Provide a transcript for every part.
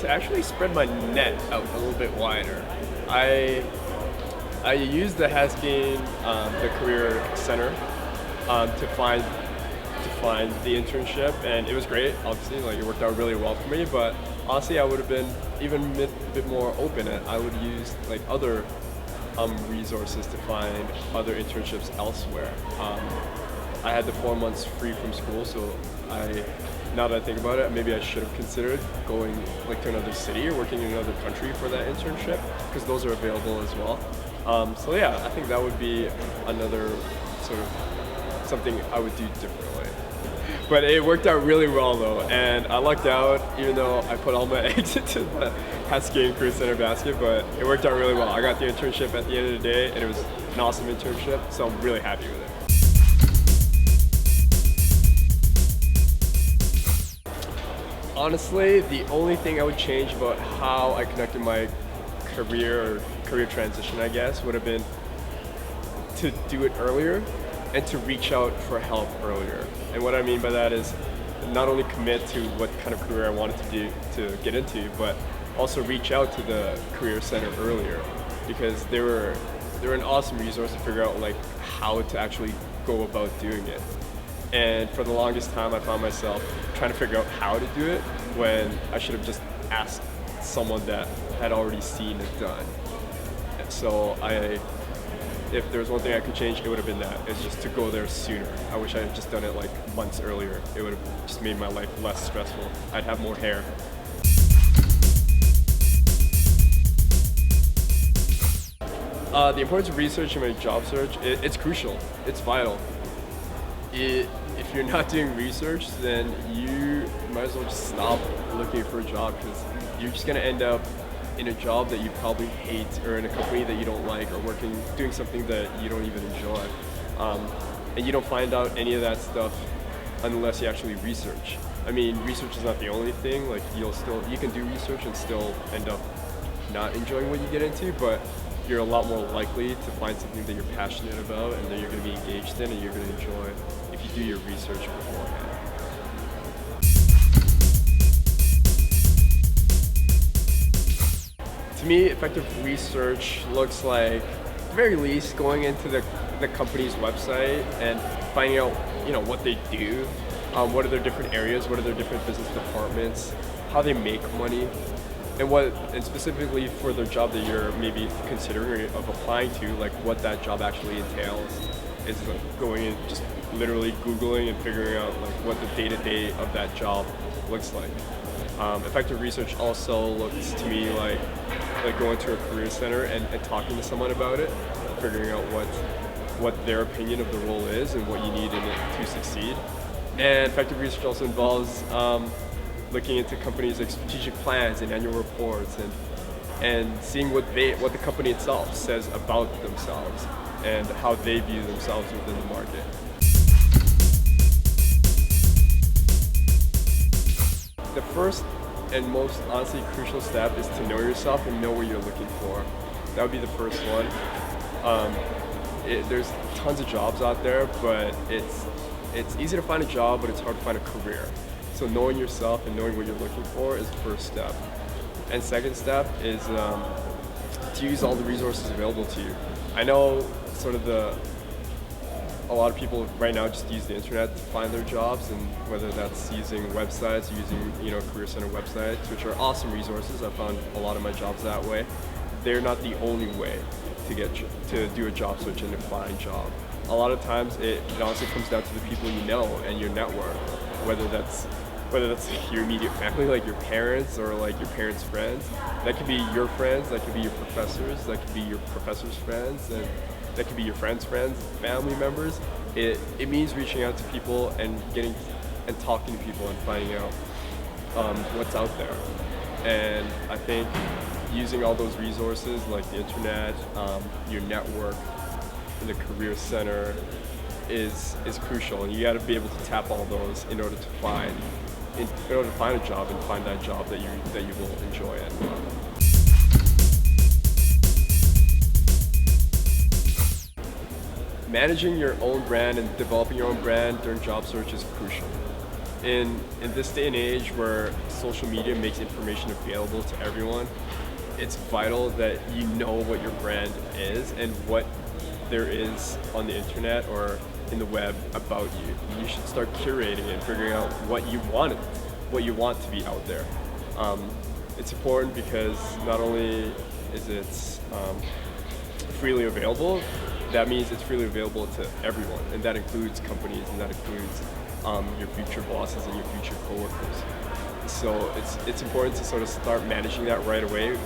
to actually spread my net out a little bit wider. I used the Haskayne, the Career Center, to find the internship, and it was great. Obviously, like it worked out really well for me. But honestly, I would have been even a bit more open. And I would use like other resources to find other internships elsewhere. I had the 4 months free from school, so now that I think about it, maybe I should have considered going like to another city or working in another country for that internship, because those are available as well. So yeah, I think that would be another sort of something I would do differently. But it worked out really well though, and I lucked out even though I put all my eggs into the Haskayne Career Center basket, but it worked out really well. I got the internship at the end of the day, and it was an awesome internship, so I'm really happy with it. Honestly, the only thing I would change about how I conducted my career transition, I guess, would have been to do it earlier and to reach out for help earlier. And what I mean by that is not only commit to what kind of career I wanted to get into, but also reach out to the Career Center earlier, because they were an awesome resource to figure out like how to actually go about doing it. And for the longest time, I found myself trying to figure out how to do it when I should have just asked someone that had already seen it done. So if there was one thing I could change, it would have been that. It's just to go there sooner. I wish I had just done it like months earlier. It would have just made my life less stressful. I'd have more hair. The importance of research in my job search, it's crucial. It's vital. If you're not doing research, then you might as well just stop looking for a job, because you're just gonna end up in a job that you probably hate, or in a company that you don't like, or doing something that you don't even enjoy. And you don't find out any of that stuff unless you actually research. I mean, research is not the only thing. Like you can do research and still end up not enjoying what you get into, but you're a lot more likely to find something that you're passionate about and that you're going to be engaged in and you're going to enjoy if you do your research beforehand. To me, effective research looks like, at the very least, going into the company's website and finding out, what they do, what are their different areas, what are their different business departments, how they make money, and specifically for the job that you're maybe considering of applying to, like what that job actually entails. Is like going and just literally Googling and figuring out like what the day-to-day of that job looks like. Effective research also looks to me like going to a career center and talking to someone about it, figuring out what their opinion of the role is and what you need in it to succeed. And effective research also involves looking into companies' like strategic plans and annual reports, and seeing what the company itself says about themselves and how they view themselves within the market. The first and most honestly crucial step is to know yourself and know what you're looking for. That would be the first one. There's tons of jobs out there, but it's easy to find a job, but it's hard to find a career. So knowing yourself and knowing what you're looking for is the first step. And second step is to use all the resources available to you. I know a lot of people right now just use the internet to find their jobs, and whether that's using websites, using Career Center websites, which are awesome resources. I found a lot of my jobs that way. They're not the only way to do a job search and to find a job. A lot of times it honestly comes down to the people you know and your network, whether that's your immediate family, like your parents, or like your parents' friends. That could be your friends, that could be your professors, that could be your professors' friends, and that could be your friends' friends, family members. It means reaching out to people and talking to people and finding out what's out there. And I think using all those resources like the internet, your network, and the Career Center is crucial, and you got to be able to tap all those in order to find a job and find that job that you will enjoy and love. Managing your own brand and developing your own brand during job search is crucial. In this day and age where social media makes information available to everyone, it's vital that you know what your brand is and what there is on the internet or in the web about you. You should start curating and figuring out what you want to be out there. It's important because not only is it freely available, that means it's freely available to everyone, and that includes companies, and that includes your future bosses and your future coworkers. So it's important to sort of start managing that right away,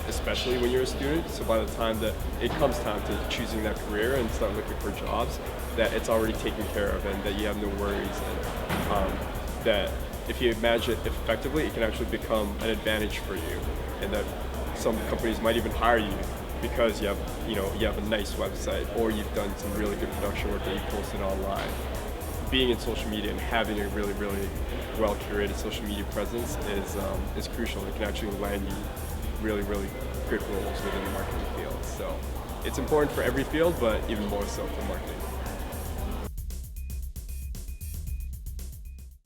especially when you're a student. So by the time that it comes time to choosing that career and start looking for jobs, that it's already taken care of and that you have no worries, and that if you manage it effectively, it can actually become an advantage for you, and that some companies might even hire you because you have a nice website or you've done some really good production work that you posted online. Being in social media and having a really, really well curated social media presence is crucial. It can actually land you really, really good roles within the marketing field. So it's important for every field, but even more so for marketing.